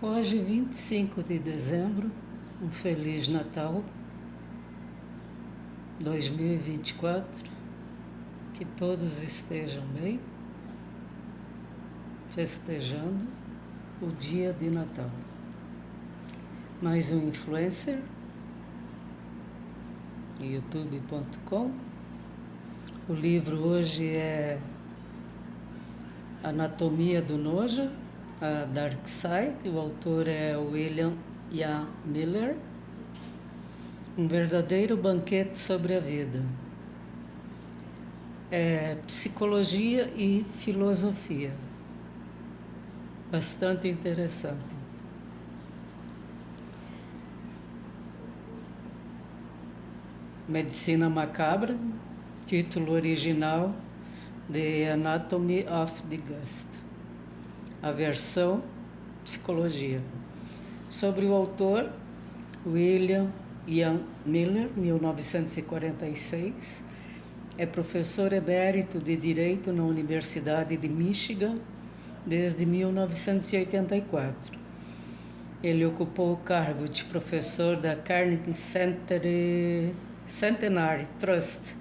Hoje, 25 de dezembro, um Feliz Natal 2024, que todos estejam bem, festejando o dia de Natal. Mais um influencer, youtube.com. O livro hoje é Anatomia do Nojo, a Dark Side. O autor é William Ian Miller. Um verdadeiro banquete sobre a vida. É psicologia e filosofia. Bastante interessante. Medicina Macabra, título original The Anatomy of the Ghost. A versão Psicologia. Sobre o autor, William Ian Miller, 1946, é professor emérito de Direito na Universidade de Michigan desde 1984. Ele ocupou o cargo de professor da Carnegie Centenary Trust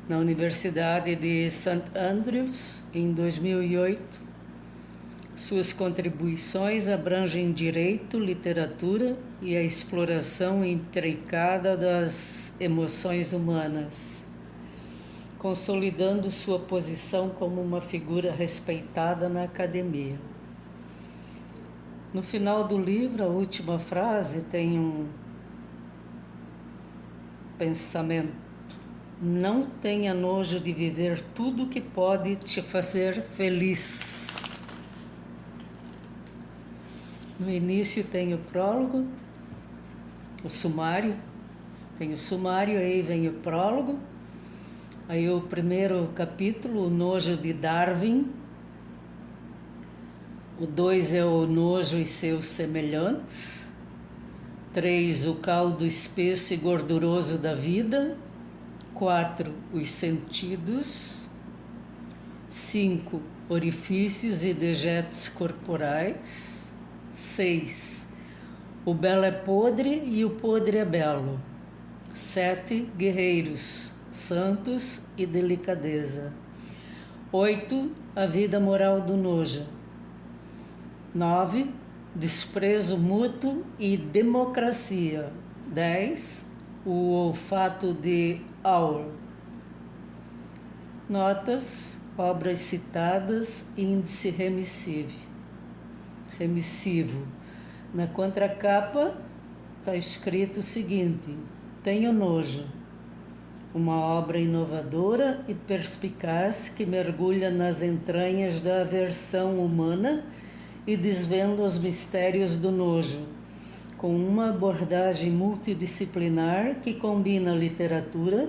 na Universidade de St. Andrews em 2008. Suas contribuições abrangem direito, literatura e a exploração intricada das emoções humanas, consolidando sua posição como uma figura respeitada na academia. No final do livro, a última frase tem um pensamento: não tenha nojo de viver tudo que pode te fazer feliz. No início tem o prólogo, o sumário, aí vem o prólogo, aí o primeiro capítulo, o nojo de Darwin, o 2 é o nojo e seus semelhantes, 3 o caldo espesso e gorduroso da vida, 4 os sentidos, 5 orifícios e dejetos corporais, 6 o belo é podre e o podre é belo, 7 guerreiros, santos e delicadeza, 8 a vida moral do nojo, 9 desprezo mútuo e democracia, 10 o olfato de Aur. Notas, obras citadas, índice remissivo. Na contracapa está escrito o seguinte: Tenho Nojo, uma obra inovadora e perspicaz que mergulha nas entranhas da aversão humana e desvenda os mistérios do nojo, com uma abordagem multidisciplinar que combina literatura,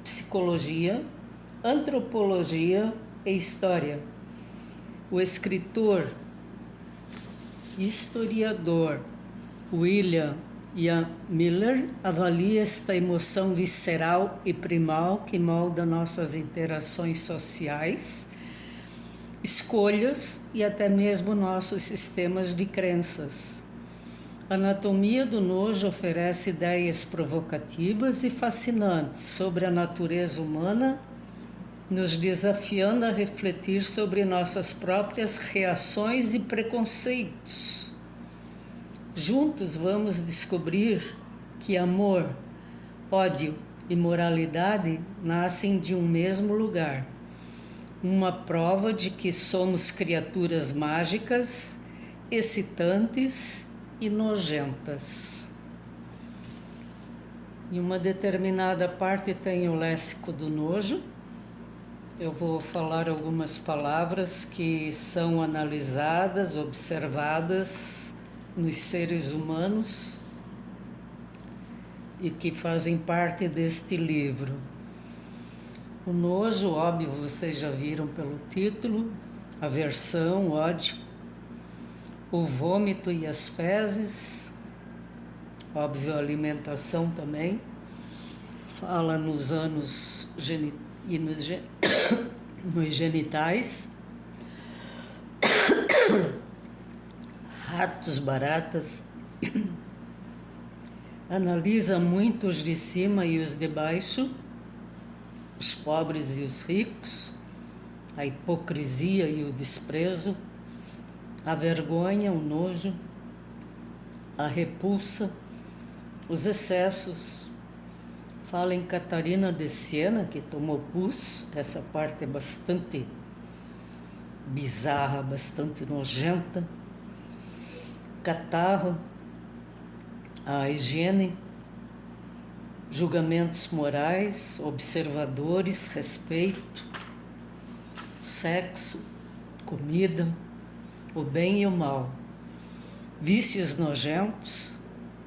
psicologia, antropologia e história. O escritor historiador William Ian Miller avalia esta emoção visceral e primal que molda nossas interações sociais, escolhas e até mesmo nossos sistemas de crenças. A Anatomia do Nojo oferece ideias provocativas e fascinantes sobre a natureza humana, nos desafiando a refletir sobre nossas próprias reações e preconceitos. Juntos vamos descobrir que amor, ódio e moralidade nascem de um mesmo lugar. Uma prova de que somos criaturas mágicas, excitantes e nojentas. Em uma determinada parte tem o léxico do nojo. Eu vou falar algumas palavras que são analisadas, observadas nos seres humanos e que fazem parte deste livro. O nojo, óbvio, vocês já viram pelo título, aversão, ódio, o vômito e as fezes, óbvio, a alimentação também, fala nos ânus e nos genitais, ratos, baratas. Analisa muito os de cima e os de baixo, os pobres e os ricos, a hipocrisia e o desprezo, a vergonha, o nojo, a repulsa, os excessos. Fala em Catarina de Siena, que tomou pus. Essa parte é bastante bizarra, bastante nojenta. Catarro, a higiene, julgamentos morais, observadores, respeito, sexo, comida, o bem e o mal, vícios nojentos,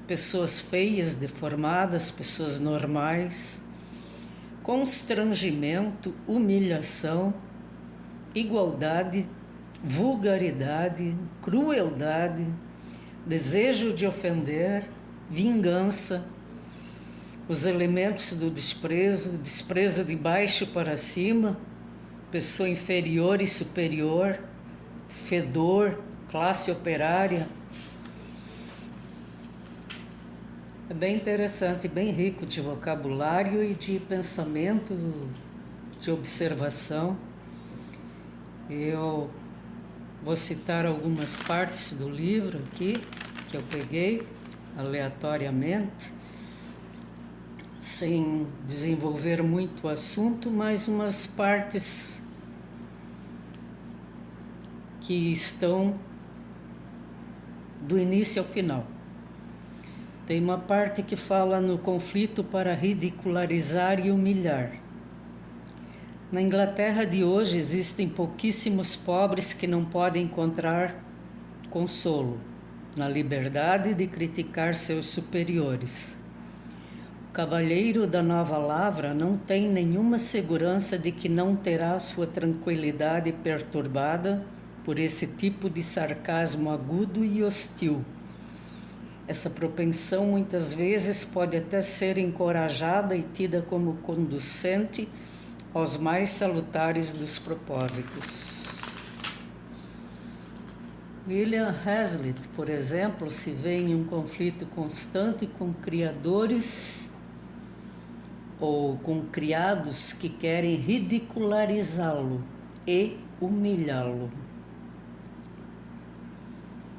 pessoas feias, deformadas, pessoas normais, constrangimento, humilhação, igualdade, vulgaridade, crueldade, desejo de ofender, vingança, os elementos do desprezo, desprezo de baixo para cima, pessoa inferior e superior, fedor, classe operária. É bem interessante, bem rico de vocabulário e de pensamento, de observação. Eu vou citar algumas partes do livro aqui, que eu peguei aleatoriamente, sem desenvolver muito o assunto, mas umas partes que estão do início ao final. Tem uma parte que fala no conflito para ridicularizar e humilhar. Na Inglaterra de hoje existem pouquíssimos pobres que não podem encontrar consolo na liberdade de criticar seus superiores. O cavalheiro da nova lavra não tem nenhuma segurança de que não terá sua tranquilidade perturbada por esse tipo de sarcasmo agudo e hostil. Essa propensão muitas vezes pode até ser encorajada e tida como conducente aos mais salutares dos propósitos. William Hazlitt, por exemplo, se vê em um conflito constante com criadores ou com criados que querem ridicularizá-lo e humilhá-lo.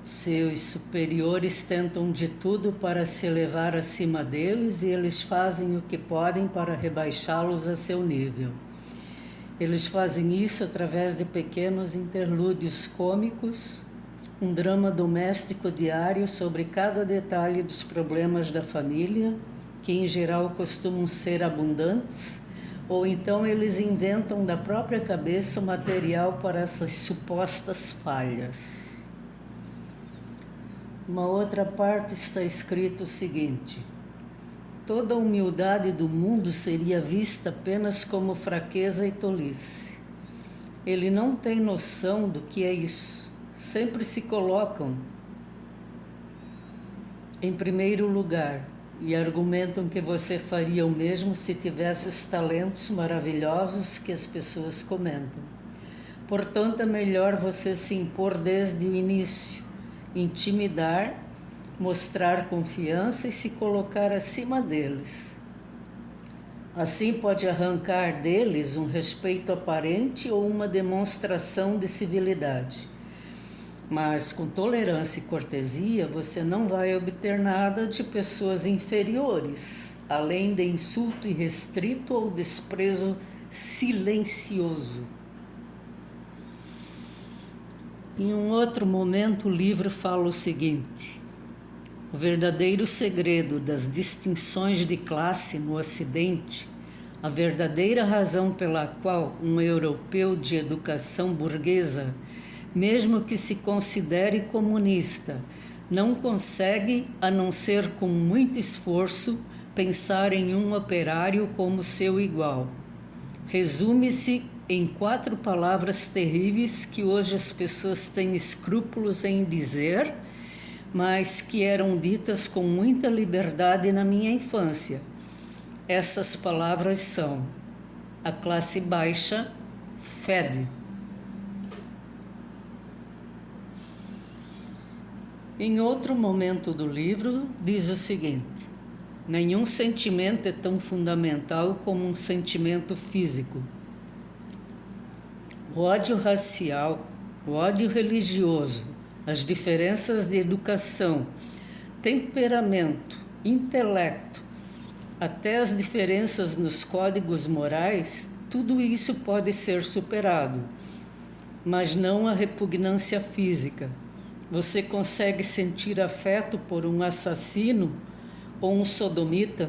Seus superiores tentam de tudo para se elevar acima deles e eles fazem o que podem para rebaixá-los a seu nível. Eles fazem isso através de pequenos interlúdios cômicos, um drama doméstico diário sobre cada detalhe dos problemas da família, que em geral costumam ser abundantes, ou então eles inventam da própria cabeça o material para essas supostas falhas. Uma outra parte está escrito o seguinte: toda a humildade do mundo seria vista apenas como fraqueza e tolice. Ele não tem noção do que é isso. Sempre se colocam em primeiro lugar e argumentam que você faria o mesmo se tivesse os talentos maravilhosos que as pessoas comentam. Portanto, é melhor você se impor desde o início, intimidar, mostrar confiança e se colocar acima deles. Assim pode arrancar deles um respeito aparente ou uma demonstração de civilidade. Mas com tolerância e cortesia você não vai obter nada de pessoas inferiores, além de insulto irrestrito ou desprezo silencioso. Em um outro momento, o livro fala o seguinte: o verdadeiro segredo das distinções de classe no Ocidente, a verdadeira razão pela qual um europeu de educação burguesa, mesmo que se considere comunista, não consegue, a não ser com muito esforço, pensar em um operário como seu igual, resume-se em 4 palavras terríveis que hoje as pessoas têm escrúpulos em dizer, mas que eram ditas com muita liberdade na minha infância. Essas palavras são: a classe baixa fede. Em outro momento do livro, diz o seguinte: nenhum sentimento é tão fundamental como um sentimento físico. O ódio racial, o ódio religioso, as diferenças de educação, temperamento, intelecto, até as diferenças nos códigos morais, tudo isso pode ser superado, mas não a repugnância física. Você consegue sentir afeto por um assassino ou um sodomita,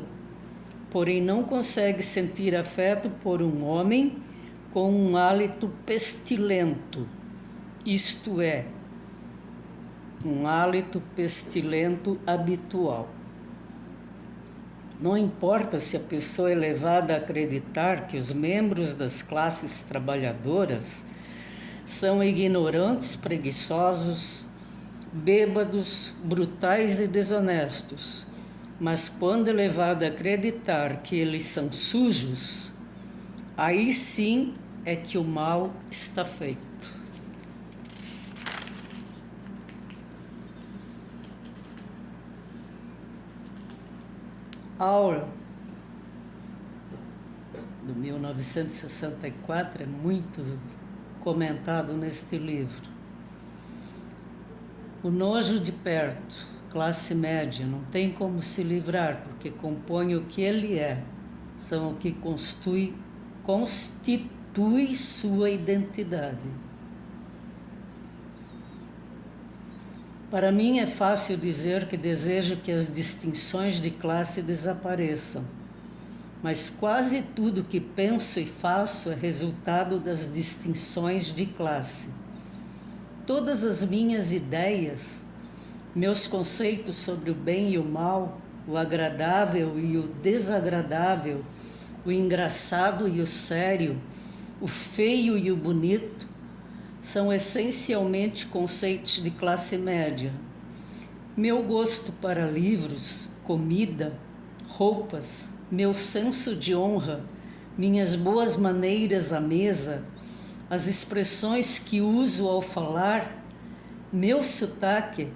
porém não consegue sentir afeto por um homem com um hálito pestilento, isto é, um hálito pestilento habitual. Não importa se a pessoa é levada a acreditar que os membros das classes trabalhadoras são ignorantes, preguiçosos, bêbados, brutais e desonestos, mas quando é levada a acreditar que eles são sujos, aí sim é que o mal está feito. Orwell, do 1964, é muito comentado neste livro. O nojo de perto, classe média, não tem como se livrar, porque compõe o que ele é, são o que constitui sua identidade. Para mim é fácil dizer que desejo que as distinções de classe desapareçam, mas quase tudo que penso e faço é resultado das distinções de classe. Todas as minhas ideias, meus conceitos sobre o bem e o mal, o agradável e o desagradável, o engraçado e o sério, o feio e o bonito, são essencialmente conceitos de classe média. Meu gosto para livros, comida, roupas, meu senso de honra, minhas boas maneiras à mesa, as expressões que uso ao falar, meu sotaque,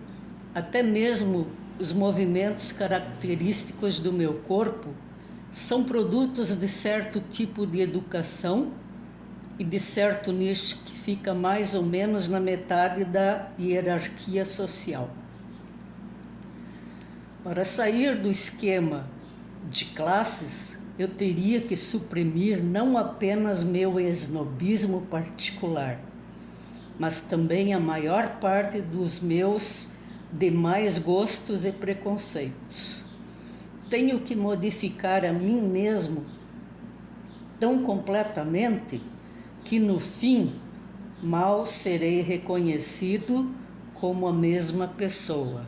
até mesmo os movimentos característicos do meu corpo, são produtos de certo tipo de educação e de certo nicho que fica mais ou menos na metade da hierarquia social. Para sair do esquema de classes, eu teria que suprimir não apenas meu esnobismo particular, mas também a maior parte dos meus demais gostos e preconceitos. Tenho que modificar a mim mesmo tão completamente que no fim mal serei reconhecido como a mesma pessoa.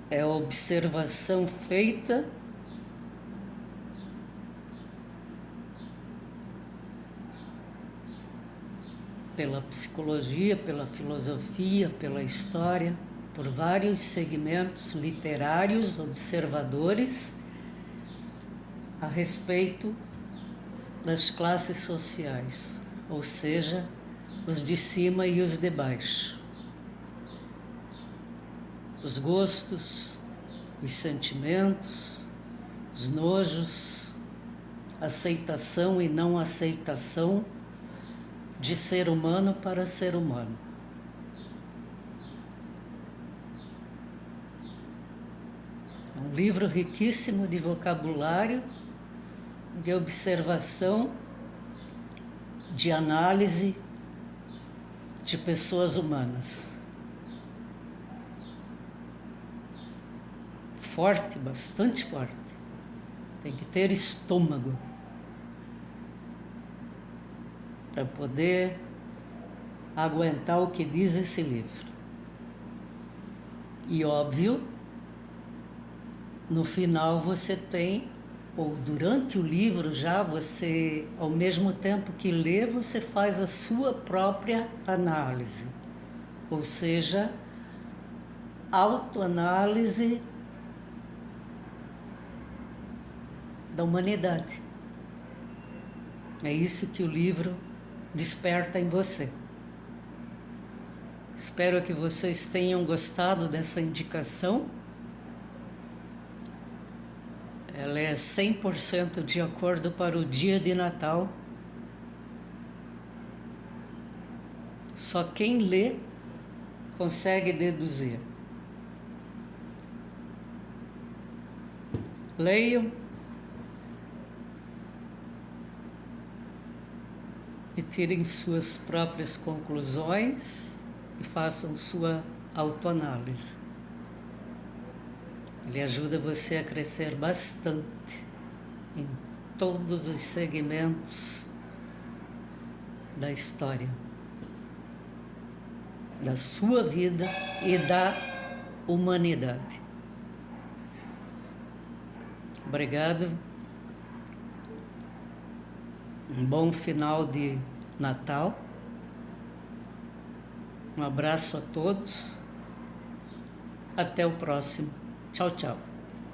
É a observação feita pela psicologia, pela filosofia, pela história, por vários segmentos literários, observadores, a respeito das classes sociais, ou seja, os de cima e os de baixo. Os gostos, os sentimentos, os nojos, aceitação e não aceitação de ser humano para ser humano. É um livro riquíssimo de vocabulário, de observação, de análise de pessoas humanas. Forte, bastante forte. Tem que ter estômago para poder aguentar o que diz esse livro. E óbvio, no final você tem, ou durante o livro já, você, ao mesmo tempo que lê, você faz a sua própria análise. Ou seja, autoanálise da humanidade. É isso que o livro desperta em você. Espero que vocês tenham gostado dessa indicação. Ela é 100% de acordo para o dia de Natal. Só quem lê consegue deduzir. Leiam e tirem suas próprias conclusões e façam sua autoanálise. Ele ajuda você a crescer bastante em todos os segmentos da história, da sua vida e da humanidade. Obrigado. Um bom final de Natal. Um abraço a todos. Até o próximo. Tchau, tchau.